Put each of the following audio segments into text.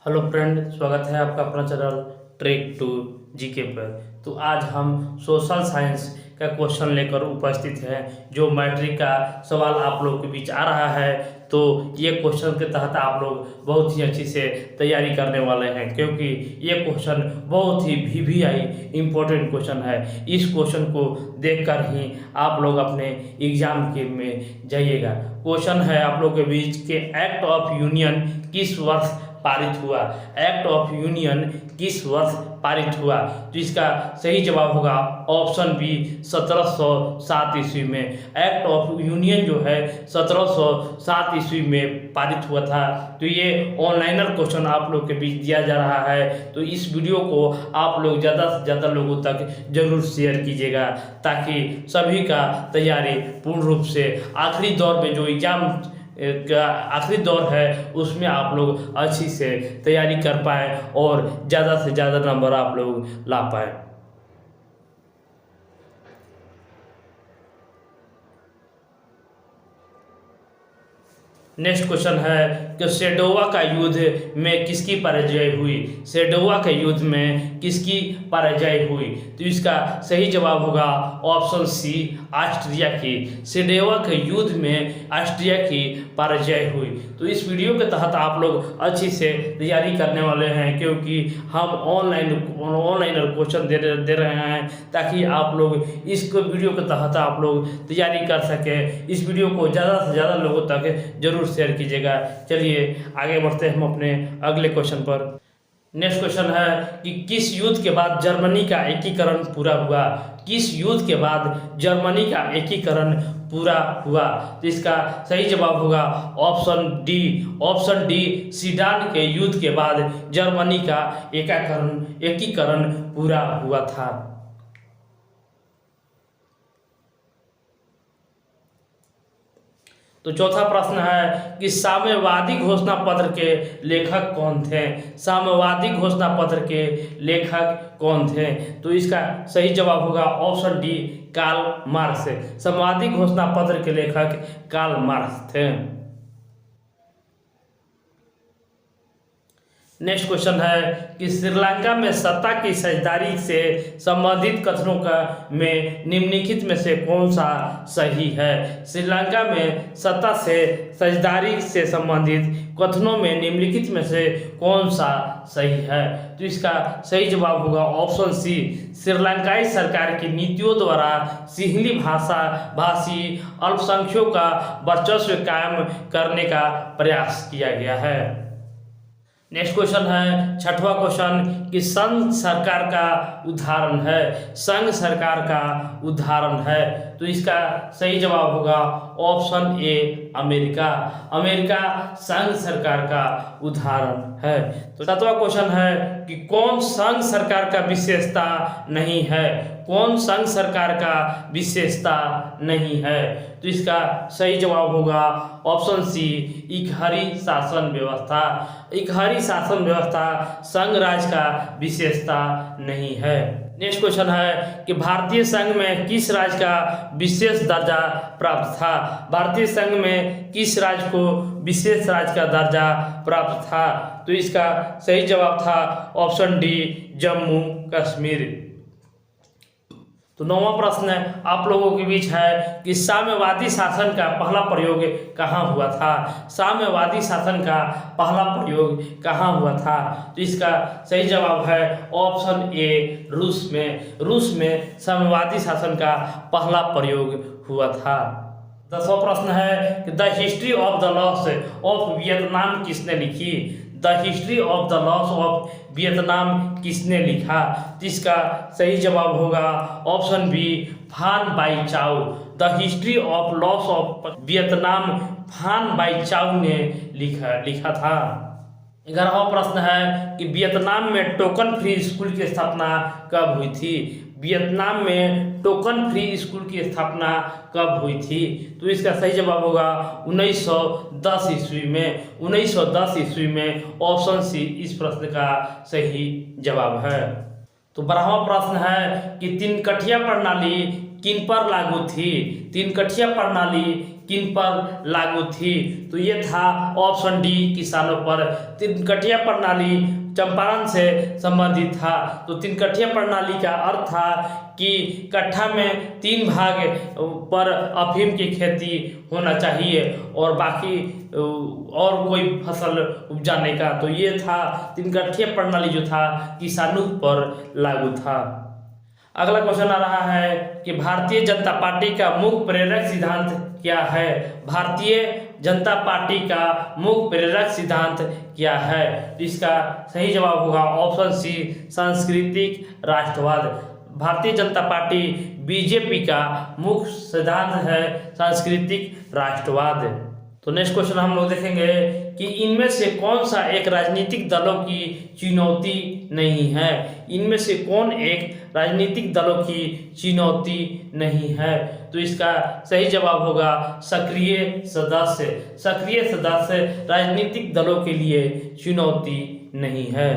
Hello friend, स्वागत है आपका अपना चैनल ट्रेक टू जीके पर। तो आज हम सोशल साइंस का क्वेश्चन लेकर उपस्थित हैं। जो मैट्रिक का सवाल आप लोग के बीच आ रहा है, तो ये क्वेश्चन के तहत आप लोग बहुत ही अच्छी से तैयारी करने वाले हैं, क्योंकि ये क्वेश्चन बहुत ही वीवीआई इम्पोर्टेंट क्वेश्चन है। इस क्वेश्चन को देखकर ही आप लोग अपने एग्जाम के में जाइएगा। क्वेश्चन है आप लोग के बीच के एक्ट ऑफ यूनियन किस वर्ष पारित हुआ। एक्ट ऑफ यूनियन किस वर्ष पारित हुआ? तो इसका सही जवाब होगा ऑप्शन बी 1707 ईस्वी में। एक्ट ऑफ यूनियन जो है 1707 ईस्वी में पारित हुआ था। तो ये ऑनलाइनर क्वेश्चन आप लोग के बीच दिया जा रहा है, तो इस वीडियो को आप लोग ज़्यादा से ज़्यादा लोगों तक जरूर शेयर कीजिएगा, ताकि सभी का तैयारी पूर्ण रूप से आखिरी दौर में जो एग्जाम का आखिरी दौर है उसमें आप लोग अच्छी से तैयारी कर पाए और ज़्यादा से ज़्यादा नंबर आप लोग ला पाए। नेक्स्ट क्वेश्चन है कि सेडोवा का युद्ध में किसकी पराजय हुई। सेडोवा के युद्ध में किसकी पराजय हुई? तो इसका सही जवाब होगा ऑप्शन सी ऑस्ट्रिया की। सेडोवा के युद्ध में ऑस्ट्रिया की पराजय हुई। तो इस वीडियो के तहत आप लोग अच्छी से तैयारी करने वाले हैं, क्योंकि हम ऑनलाइन क्वेश्चन दे रहे हैं, ताकि आप लोग इस वीडियो के तहत आप लोग तैयारी कर सकें। इस वीडियो को ज़्यादा से ज़्यादा लोगों तक जरूर शेयर कीजिएगा। चलिए आगे बढ़ते हैं हम अपने अगले क्वेश्चन पर। नेक्स्ट क्वेश्चन है कि किस युद्ध के बाद जर्मनी का एकीकरण पूरा हुआ। किस युद्ध के बाद जर्मनी का एकीकरण पूरा हुआ? तो इसका सही जवाब होगा ऑप्शन डी सीडान के युद्ध के बाद जर्मनी का एकीकरण पूरा हुआ था। तो चौथा प्रश्न है कि साम्यवादी घोषणा पत्र के लेखक कौन थे। साम्यवादी घोषणा पत्र के लेखक कौन थे? तो इसका सही जवाब होगा ऑप्शन डी कार्ल मार्क्स। साम्यवादी घोषणा पत्र के लेखक कार्ल मार्क्स थे। नेक्स्ट क्वेश्चन है कि श्रीलंका में सत्ता की साझेदारी से संबंधित कथनों का में निम्नलिखित में से कौन सा सही है। श्रीलंका में सत्ता से साझेदारी से संबंधित कथनों में निम्नलिखित में से कौन सा सही है? तो इसका सही जवाब होगा ऑप्शन सी श्रीलंकाई सरकार की नीतियों द्वारा सिंहली भाषी अल्पसंख्यकों का वर्चस्व कायम करने का प्रयास किया गया है। नेक्स्ट क्वेश्चन है छठवां क्वेश्चन कि संघ सरकार का उदाहरण है। संघ सरकार का उदाहरण है। तो इसका सही जवाब होगा ऑप्शन ए अमेरिका। अमेरिका संघ सरकार का उदाहरण है। तो सातवां क्वेश्चन है कि कौन संघ सरकार का विशेषता नहीं है। कौन संघ सरकार का विशेषता नहीं है? तो इसका सही जवाब होगा ऑप्शन सी इकहरी शासन व्यवस्था। इकहरी शासन व्यवस्था संघ राज्य का विशेषता नहीं है। नेक्स्ट क्वेश्चन है कि भारतीय संघ में किस राज्य का विशेष दर्जा प्राप्त था। भारतीय संघ में किस राज्य को विशेष राज्य का दर्जा प्राप्त था? तो इसका सही जवाब था ऑप्शन डी जम्मू कश्मीर। तो नौवां प्रश्न आप लोगों के बीच है कि साम्यवादी शासन का पहला प्रयोग कहाँ हुआ था। साम्यवादी शासन का पहला प्रयोग कहाँ हुआ था? तो इसका सही जवाब है ऑप्शन ए रूस में। रूस में साम्यवादी शासन का पहला प्रयोग हुआ था। 10वां प्रश्न है कि the history of the loss of Vietnam किसने लिखी। The history of the loss of Vietnam किसने लिखा? जिसका सही जवाब होगा ऑप्शन बी फान बाई चाओ। The history of loss of Vietnam फान बाई चाओ ने लिखा था। 11वां प्रश्न है कि वियतनाम में टोकन फ्री स्कूल की स्थापना कब हुई थी। वियतनाम में टोकन फ्री स्कूल की स्थापना कब हुई थी? तो इसका सही जवाब होगा 1910 ईस्वी में। 1910 ईस्वी में ऑप्शन सी इस प्रश्न का सही जवाब है। तो 12वां प्रश्न है कि तीन कठिया प्रणाली किन पर लागू थी। तीन कठिया प्रणाली किन पर लागू थी? तो ये था ऑप्शन डी, किसानों पर। तिनकटिया प्रणाली चंपारण से संबंधित था। तो तिनकटिया प्रणाली का अर्थ था कि कट्ठा में 3 भाग पर अफीम की खेती होना चाहिए और बाकी और कोई फसल उपजाने का। तो ये था तिनकटिया प्रणाली जो था किसानों पर लागू था। अगला क्वेश्चन आ रहा है कि भारतीय जनता पार्टी का मुख्य प्रेरक सिद्धांत क्या है? भारतीय जनता पार्टी का मुख्य प्रेरक सिद्धांत क्या है? तो इसका सही जवाब होगा ऑप्शन सी, सांस्कृतिक राष्ट्रवाद। भारतीय जनता पार्टी बीजेपी का मुख्य सिद्धांत है सांस्कृतिक राष्ट्रवाद। तो नेक्स्ट क्वेश्चन हम लोग देखेंगे कि इनमें से कौन सा एक राजनीतिक दलों की चुनौती नहीं है? इनमें से कौन एक राजनीतिक दलों की चुनौती नहीं है? तो इसका सही जवाब होगा सक्रिय सदस्य। सक्रिय सदस्य राजनीतिक दलों के लिए चुनौती नहीं है।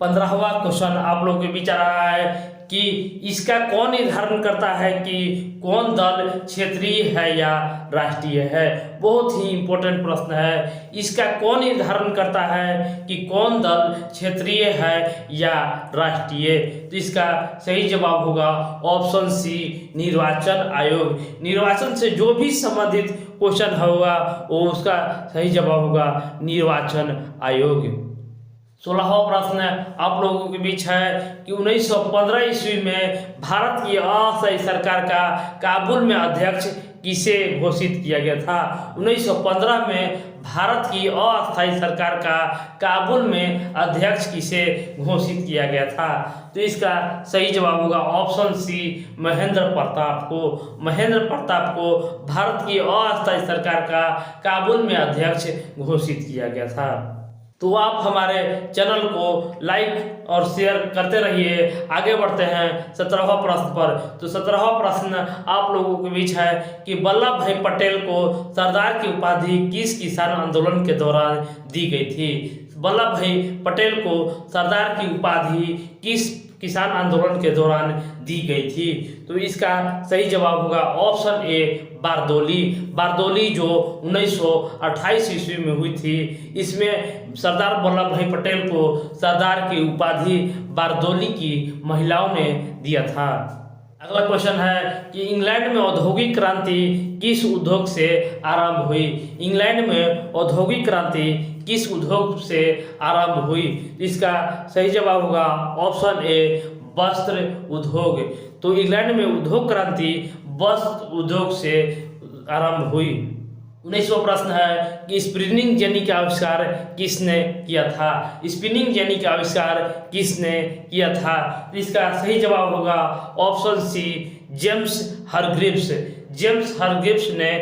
15वां क्वेश्चन आप लोगों के बीच आ रहा है कि इसका कौन निर्धारण करता है कि कौन दल क्षेत्रीय है या राष्ट्रीय है? बहुत ही इंपॉर्टेंट प्रश्न है। इसका कौन निर्धारण करता है कि कौन दल क्षेत्रीय है या राष्ट्रीय? तो इसका सही जवाब होगा ऑप्शन सी, निर्वाचन आयोग। निर्वाचन से जो भी संबंधित क्वेश्चन होगा वो उसका सही जवाब होगा निर्वाचन आयोग। 16वां प्रश्न आप लोगों के बीच है कि 1915 ईस्वी में भारत की अस्थायी सरकार का काबुल में अध्यक्ष किसे घोषित किया गया था? 1915 में भारत की अस्थायी सरकार का काबुल में अध्यक्ष किसे घोषित किया गया था? तो इसका सही जवाब होगा ऑप्शन सी, महेंद्र प्रताप को। महेंद्र प्रताप को भारत की अस्थायी सरकार का काबुल में अध्यक्ष घोषित किया गया था। तो आप हमारे चैनल को लाइक और शेयर करते रहिए। आगे बढ़ते हैं 17वां प्रश्न पर। तो 17वां प्रश्न आप लोगों के बीच है कि वल्लभ भाई पटेल को सरदार की उपाधि किस किसान आंदोलन के दौरान दी गई थी? वल्लभ भाई पटेल को सरदार की उपाधि किस किसान आंदोलन के दौरान दी गई थी? तो इसका सही जवाब होगा ऑप्शन ए, बारदोली। बारदोली जो 1928 ईस्वी में हुई थी। इसमें सरदार वल्लभ भाई पटेल को सरदार की उपाधि बारदोली की महिलाओं ने दिया था। अगला क्वेश्चन है कि इंग्लैंड में औद्योगिक क्रांति किस उद्योग से आरंभ हुई? इंग्लैंड में औद्योगिक क्रांति किस उद्योग से आरंभ हुई? इसका सही जवाब होगा ऑप्शन ए, वस्त्र उद्योग। तो इंग्लैंड में उद्योग क्रांति वस्त्र उद्योग से आरंभ हुई। 19वां प्रश्न है कि स्पिनिंग जेनी का आविष्कार किसने किया था? स्पिनिंग जेनी का आविष्कार किसने किया था? इसका सही जवाब होगा option C, James Hargreaves. James Hargreaves ने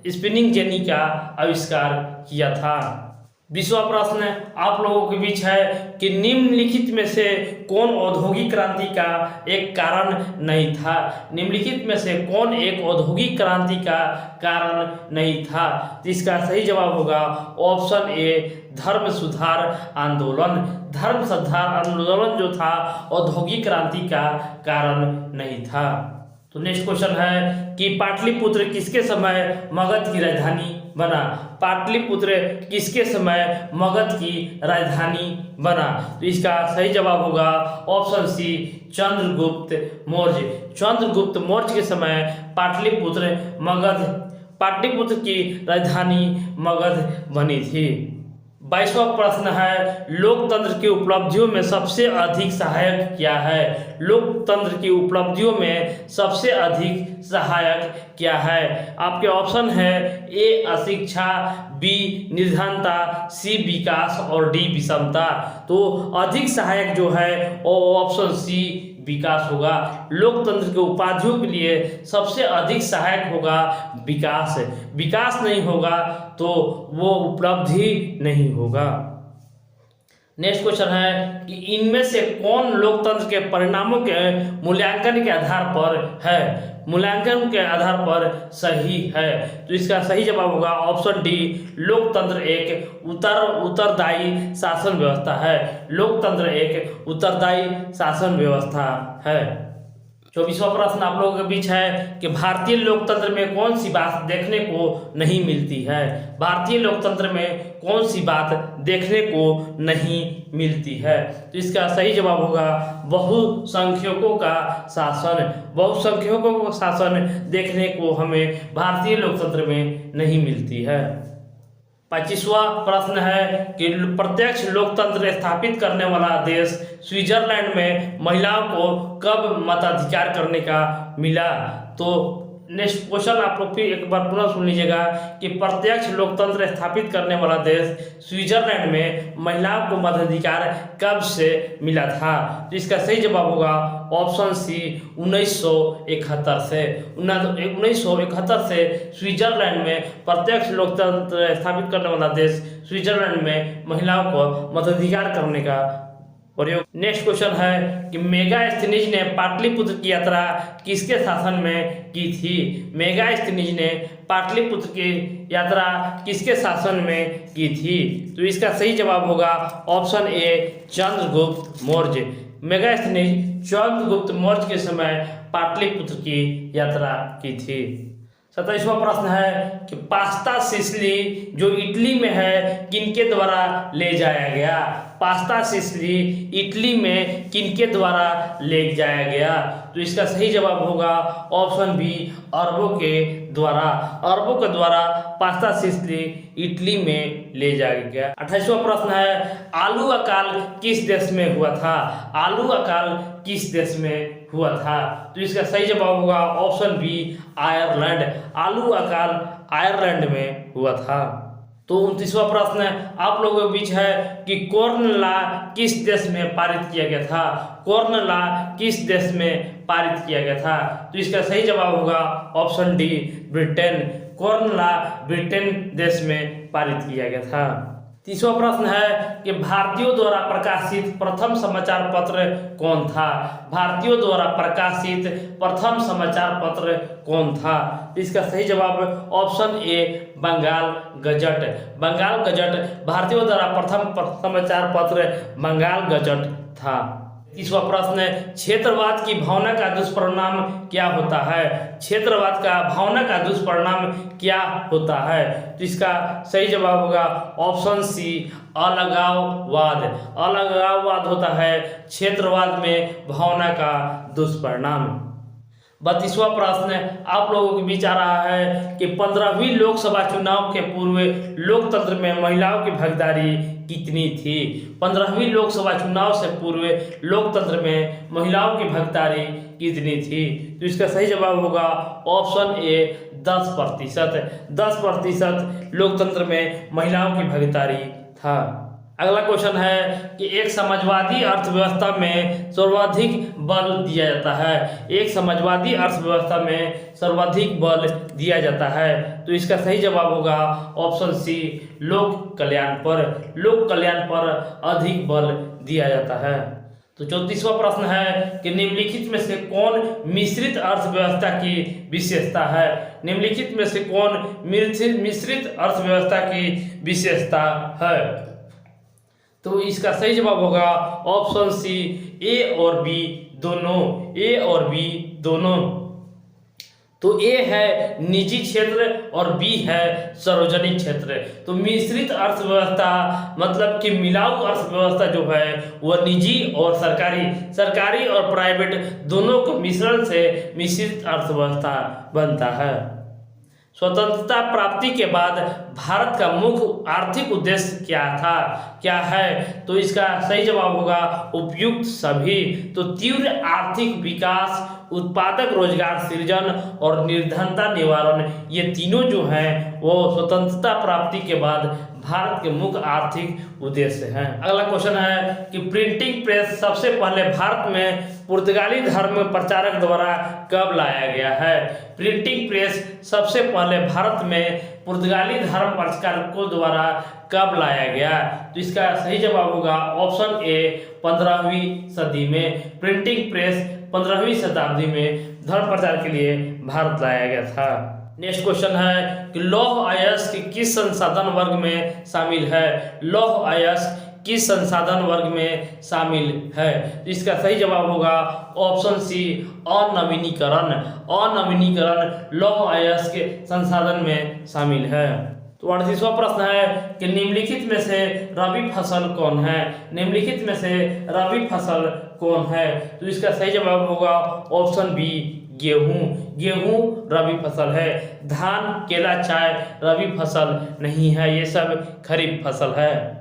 स्पिनिंग जेनी का आविष्कार किया था। 20वां प्रश्न आप लोगों के बीच है कि निम्नलिखित में से कौन औद्योगिक क्रांति का एक कारण नहीं था? निम्नलिखित में से कौन एक औद्योगिक क्रांति का कारण नहीं था? तो इसका सही जवाब होगा ऑप्शन ए, धर्म सुधार आंदोलन। धर्म सुधार आंदोलन जो था औद्योगिक क्रांति का कारण नहीं था। तो नेक्स्ट क्वेश्चन है कि पाटलिपुत्र किसके समय मगध की राजधानी बना? पाटलिपुत्र किसके समय मगध की राजधानी बना? तो इसका सही जवाब होगा ऑप्शन सी, चंद्रगुप्त मौर्य। चंद्रगुप्त मौर्य के समय पाटलिपुत्र की राजधानी मगध बनी थी। 22वां प्रश्न है लोकतंत्र की उपलब्धियों में सबसे अधिक सहायक क्या है? लोकतंत्र की उपलब्धियों में सबसे अधिक सहायक क्या है? आपके ऑप्शन है ए, अशिक्षा, बी, निर्धनता, सी, विकास और डी, विषमता। तो अधिक सहायक जो है वो ऑप्शन सी, विकास होगा। लोकतंत्र के उपाधियों के लिए सबसे अधिक सहायक होगा विकास। विकास नहीं होगा तो वो उपलब्धि नहीं होगा। नेक्स्ट क्वेश्चन है कि इनमें से कौन लोकतंत्र के परिणामों के मूल्यांकन के आधार पर है? मूल्यांकन के आधार पर सही है। तो इसका सही जवाब होगा ऑप्शन डी, लोकतंत्र एक उत्तरदायी शासन व्यवस्था है। लोकतंत्र एक उत्तरदायी शासन व्यवस्था है। 24वां प्रश्न आप लोगों के बीच है कि भारतीय लोकतंत्र में कौन सी बात देखने को नहीं मिलती है। भारतीय लोकतंत्र में कौन सी बात देखने को नहीं मिलती है। तो इसका सही जवाब होगा बहुसंख्यकों का शासन। बहुसंख्यकों का शासन देखने को हमें भारतीय लोकतंत्र में नहीं मिलती है। 25वां प्रश्न है कि प्रत्यक्ष लोकतंत्र स्थापित करने वाला देश स्विट्जरलैंड में महिलाओं को कब मताधिकार करने का मिला। तो नेक्स्ट क्वेश्चन आप लोग फिर एक बार पुनः सुन लीजिएगा कि प्रत्यक्ष लोकतंत्र स्थापित करने वाला देश स्विट्जरलैंड में महिलाओं को मताधिकार कब से मिला था। तो इसका सही जवाब होगा ऑप्शन सी 1971 से। 1971 से स्विट्जरलैंड में प्रत्यक्ष लोकतंत्र स्थापित करने वाला देश स्विट्जरलैंड में महिलाओं को मताधिकार करने का प्रयोग। नेक्स्ट क्वेश्चन है कि मेगास्थनीज ने पाटलिपुत्र की यात्रा किसके शासन में की थी। मेगास्थनीज ने पाटलिपुत्र की यात्रा किसके शासन में की थी। तो इसका सही जवाब होगा ऑप्शन ए चंद्रगुप्त मौर्य। मेगास्थनीज चंद्रगुप्त मौर्य के समय पाटलिपुत्र की यात्रा की थी। 27वां प्रश्न है कि पास्ता सिसिली जो इटली में है किनके द्वारा ले जाया गया। पास्ता सिसिली इटली में किनके द्वारा ले जाया गया। तो इसका सही जवाब होगा ऑप्शन बी अरबों के द्वारा। अरबों के द्वारा पास्ता सिसिली इटली में ले जाया गया। 28वां प्रश्न है आलू अकाल किस देश में हुआ था। आलू अकाल किस देश में हुआ था। तो इसका सही जवाब होगा ऑप्शन बी आयरलैंड। आलू अकाल आयरलैंड में हुआ था। तो 29वां प्रश्न आप लोगों के बीच है कि कॉर्न लॉ किस देश में पारित किया गया था। कॉर्न लॉ किस देश में पारित किया गया था। तो इसका सही जवाब होगा option D Britain. Corn law Britain देश में पारित किया गया था। 30वां प्रश्न है कि भारतीयों द्वारा प्रकाशित प्रथम समाचार पत्र कौन था। भारतीयों द्वारा प्रकाशित प्रथम समाचार पत्र कौन था। इसका सही जवाब option A Bengal gazette. Bengal gazette भारतीयों द्वारा प्रथम समाचार पत्र बंगाल गजट था। 30वां प्रश्न है क्षेत्रवाद की भावना का दुष्परिणाम क्या होता है। क्षेत्रवाद का भावना का दुष्परिणाम क्या होता है। तो इसका सही जवाब होगा ऑप्शन सी अलगाववाद। अलगाववाद होता है क्षेत्रवाद में भावना का दुष्परिणाम। 32वां प्रश्न आप लोगों के बीच आ रहा है कि 15वीं लोकसभा चुनाव के पूर्व लोकतंत्र में महिलाओं की भागीदारी कितनी थी। 15वीं लोकसभा चुनाव से पूर्व लोकतंत्र में महिलाओं की भागीदारी कितनी थी। तो इसका सही जवाब होगा ऑप्शन ए 10%। 10% लोकतंत्र में महिलाओं की भागीदारी था। अगला क्वेश्चन है कि एक समाजवादी अर्थव्यवस्था में सर्वाधिक बल दिया जाता है। एक समाजवादी अर्थव्यवस्था में सर्वाधिक बल दिया जाता है। तो इसका सही जवाब होगा ऑप्शन सी लोक कल्याण पर। लोक कल्याण पर अधिक बल दिया जाता है। तो 34वां प्रश्न है कि निम्नलिखित में से कौन मिश्रित अर्थव्यवस्था की विशेषता है। निम्नलिखित में से कौन मिश्रित अर्थव्यवस्था की विशेषता है। तो इसका सही जवाब होगा ऑप्शन सी ए और बी दोनों। ए और बी दोनों। तो ए है निजी क्षेत्र और बी है सार्वजनिक क्षेत्र। तो मिश्रित अर्थव्यवस्था मतलब कि मिलाऊ अर्थव्यवस्था जो है वह निजी और सरकारी और प्राइवेट दोनों के मिश्रण से मिश्रित अर्थव्यवस्था बनता है। स्वतंत्रता प्राप्ति के बाद भारत का मुख्य आर्थिक उद्देश्य क्या है। तो इसका सही जवाब होगा उपयुक्त सभी। तो तीव्र आर्थिक विकास, उत्पादक रोजगार सृजन और निर्धनता निवारण ये तीनों जो हैं वो स्वतंत्रता प्राप्ति के बाद भारत के मुख्य आर्थिक उद्देश्य हैं। अगला क्वेश्चन है कि प्रिंटिंग प्रेस सबसे पहले भारत में पुर्तगाली धर्म प्रचारक द्वारा कब लाया गया है। प्रिंटिंग प्रेस सबसे पहले भारत में पुर्तगाली धर्म प्रचारकों द्वारा कब लाया गया। तो इसका सही जवाब होगा ऑप्शन ए 15वीं सदी में। प्रिंटिंग प्रेस 15वीं शताब्दी में धर्म प्रचार के लिए भारत लाया गया था। नेक्स्ट क्वेश्चन है कि लौह अयस्क किस संसाधन वर्ग में शामिल है। लौह अयस्क किस संसाधन वर्ग में शामिल है? तो इसका सही जवाब होगा ऑप्शन सी, अनवीनीकरण। अनवीनीकरण लौह अयस्क के संसाधन में शामिल है। तो 38वां प्रश्न है कि निम्नलिखित में से रबी फसल कौन है? निम्नलिखित में से रबी फसल कौन है? तो इसका सही जवाब होगा ऑप्शन बी, गेहूं। गेहूं रबी फसल है। धान, केला, चाय रबी फसल नहीं है, ये सब खरीफ फसल है।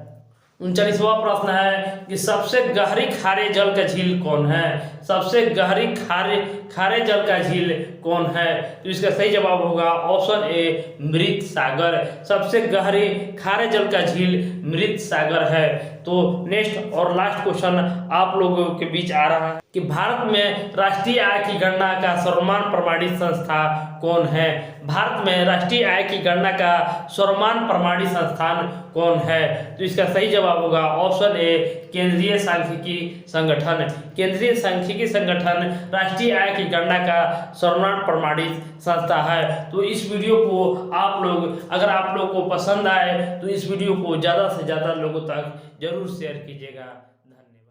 39वां प्रश्न है कि सबसे गहरी खारे जल का झील कौन है? सबसे गहरी खारे जल का झील कौन है? तो इसका सही जवाब होगा ऑप्शन ए, मृत सागर। सबसे गहरी खारे जल का झील मृत सागर है। तो नेक्स्ट और लास्ट क्वेश्चन आप लोगों के बीच आ रहा है कि भारत में राष्ट्रीय आय की गणना का सर्वमान्य प्रमाणित संस्था कौन है? भारत में राष्ट्रीय आय की गणना का सर्वमान्य प्रमाणित संस्थान कौन है? तो इसका सही जवाब होगा ऑप्शन ए, केंद्रीय सांख्यिकी संगठन। केंद्रीय सांख्यिकी संगठन राष्ट्रीय आय की गणना का सर्वमान्य प्रमाणित संस्था है। तो इस वीडियो को अगर आप लोग को पसंद आए तो इस वीडियो को ज़्यादा से ज़्यादा लोगों तक जरूर शेयर कीजिएगा। धन्यवाद।